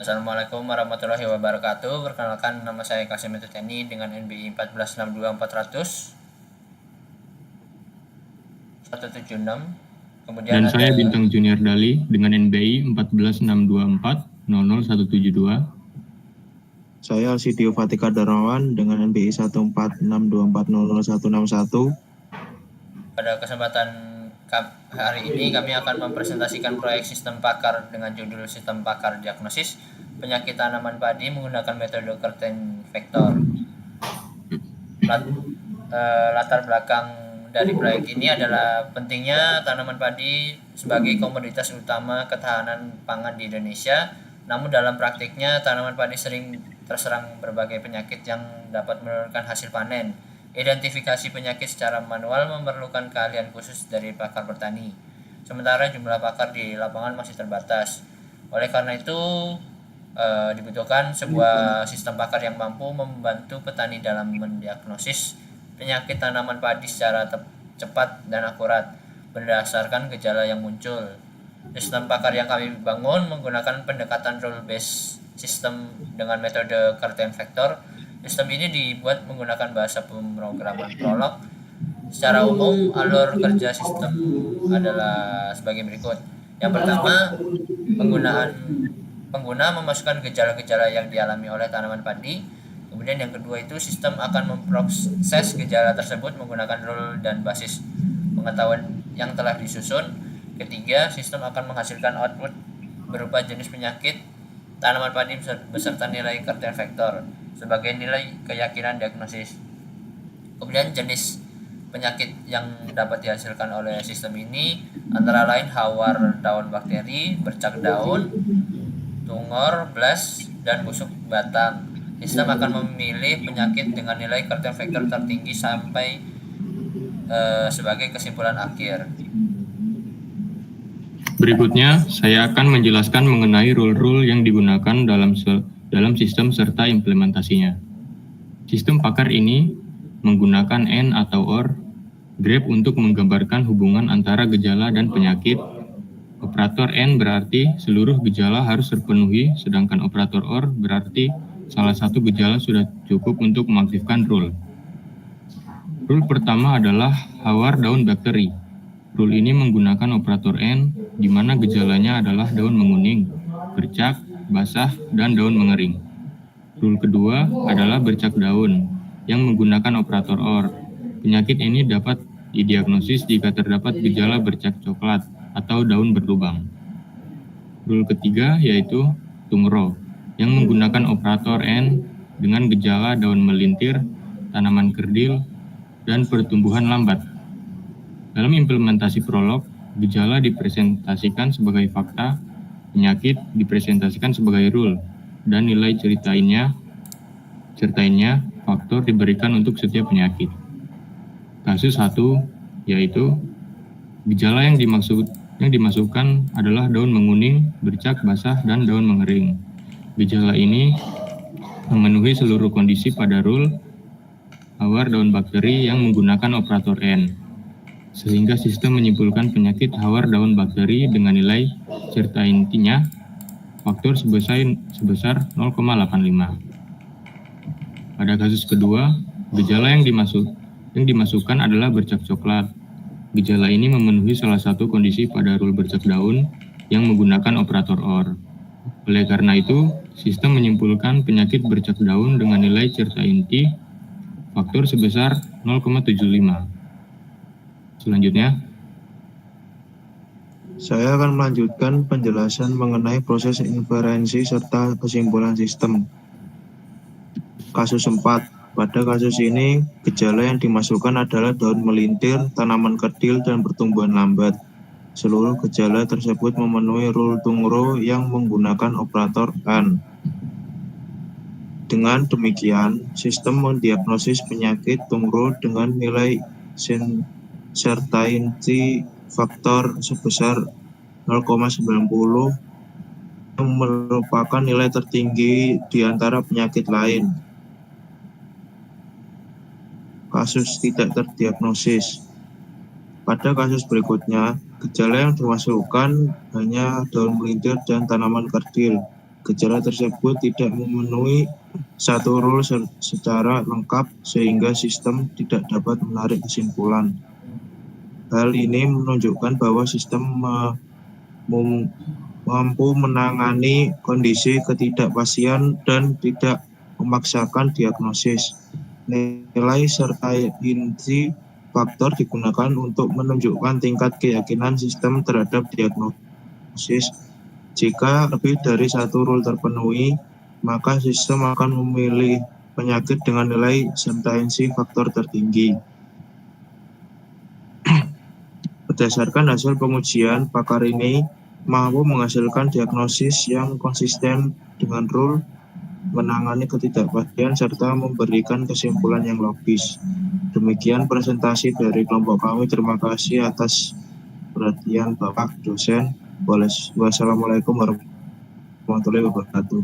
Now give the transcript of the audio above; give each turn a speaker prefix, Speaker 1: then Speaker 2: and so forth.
Speaker 1: Assalamualaikum warahmatullahi wabarakatuh. Perkenalkan, nama saya Kasim Teni dengan NBI 1462400-176. Kemudian
Speaker 2: Dan
Speaker 1: ada
Speaker 2: saya Bintang Junior Dali dengan NBI 14624-00172.
Speaker 3: Saya Alsidio Fatika Darmawan dengan NBI 14624000161.
Speaker 1: pada kesempatan hari ini kami akan mempresentasikan proyek sistem pakar dengan judul Sistem Pakar Diagnosis Penyakit Tanaman Padi menggunakan metode Curtain Vector. Latar belakang dari proyek ini adalah pentingnya tanaman padi sebagai komoditas utama ketahanan pangan di Indonesia. Namun dalam praktiknya tanaman padi sering terserang berbagai penyakit yang dapat menurunkan hasil panen. Identifikasi penyakit secara manual memerlukan keahlian khusus dari pakar bertani. Sementara jumlah pakar di lapangan masih terbatas. Oleh karena itu, dibutuhkan sebuah sistem pakar yang mampu membantu petani dalam mendiagnosis penyakit tanaman padi secara cepat dan akurat berdasarkan gejala yang muncul. Sistem pakar yang kami bangun menggunakan pendekatan rule-based system dengan metode Curtain Vector. Sistem ini dibuat menggunakan bahasa pemrograman Prolog. Secara umum, alur kerja sistem adalah sebagai berikut. Yang pertama, pengguna memasukkan gejala-gejala yang dialami oleh tanaman padi. Kemudian yang kedua itu sistem akan memproses gejala tersebut menggunakan rule dan basis pengetahuan yang telah disusun. Ketiga, sistem akan menghasilkan output berupa jenis penyakit tanaman padi beserta nilai Curtain Vector sebagai nilai keyakinan diagnosis. Kemudian jenis penyakit yang dapat dihasilkan oleh sistem ini antara lain hawar daun bakteri, bercak daun, tungor, blast, dan busuk batang. Sistem akan memilih penyakit dengan nilai Curtain Vector tertinggi sampai sebagai kesimpulan akhir.
Speaker 2: Berikutnya, saya akan menjelaskan mengenai rule-rule yang digunakan dalam sistem serta implementasinya. Sistem pakar ini menggunakan N atau OR, grep untuk menggambarkan hubungan antara gejala dan penyakit. Operator N berarti seluruh gejala harus terpenuhi, sedangkan operator OR berarti salah satu gejala sudah cukup untuk mengaktifkan rule. Rule pertama adalah hawar daun bakteri. Rule ini menggunakan operator N, di mana gejalanya adalah daun menguning, bercak, basah, dan daun mengering. Rule kedua adalah bercak daun, yang menggunakan operator OR. Penyakit ini dapat didiagnosis jika terdapat gejala bercak coklat atau daun berlubang. Rule ketiga yaitu tumro, yang menggunakan operator N dengan gejala daun melintir, tanaman kerdil, dan pertumbuhan lambat. Dalam implementasi prolog, gejala dipresentasikan sebagai fakta, penyakit dipresentasikan sebagai rule, dan nilai sertainnya faktor diberikan untuk setiap penyakit. Kasus 1 yaitu gejala yang dimasukkan adalah daun menguning, bercak basah, dan daun mengering. Gejala ini memenuhi seluruh kondisi pada rule hawar daun bakteri yang menggunakan operator N, sehingga sistem menyimpulkan penyakit hawar daun bakteri dengan nilai certainty-nya faktor sebesar 0,85. Pada kasus kedua, gejala yang dimasukkan adalah bercak coklat. Gejala ini memenuhi salah satu kondisi pada rule bercak daun yang menggunakan operator OR. Oleh karena itu, sistem menyimpulkan penyakit bercak daun dengan nilai certainty faktor sebesar 0,75. Selanjutnya,
Speaker 3: saya akan melanjutkan penjelasan mengenai proses inferensi serta kesimpulan sistem. Kasus 4. Pada kasus ini, gejala yang dimasukkan adalah daun melintir, tanaman kerdil, dan pertumbuhan lambat. Seluruh gejala tersebut memenuhi rule tungro yang menggunakan operator N. Dengan demikian, sistem mendiagnosis penyakit tungro dengan nilai certainty faktor sebesar 0,90 yang merupakan nilai tertinggi di antara penyakit lain. Kasus tidak terdiagnosis. Pada kasus berikutnya, gejala yang dimasukkan hanya daun melintir dan tanaman kerdil. gejala tersebut tidak memenuhi satu rule secara lengkap sehingga sistem tidak dapat menarik kesimpulan. Hal ini menunjukkan bahwa sistem mampu menangani kondisi ketidakpastian dan tidak memaksakan diagnosis. Nilai serta inti faktor digunakan untuk menunjukkan tingkat keyakinan sistem terhadap diagnosis. Jika lebih dari satu rule terpenuhi, maka sistem akan memilih penyakit dengan nilai sertainty faktor tertinggi. Berdasarkan hasil pengujian, pakar ini mampu menghasilkan diagnosis yang konsisten dengan rule, menangani ketidakpastian, serta memberikan kesimpulan yang logis. Demikian presentasi dari kelompok kami. Terima kasih atas perhatian Bapak dosen. Wassalamualaikum warahmatullahi wabarakatuh.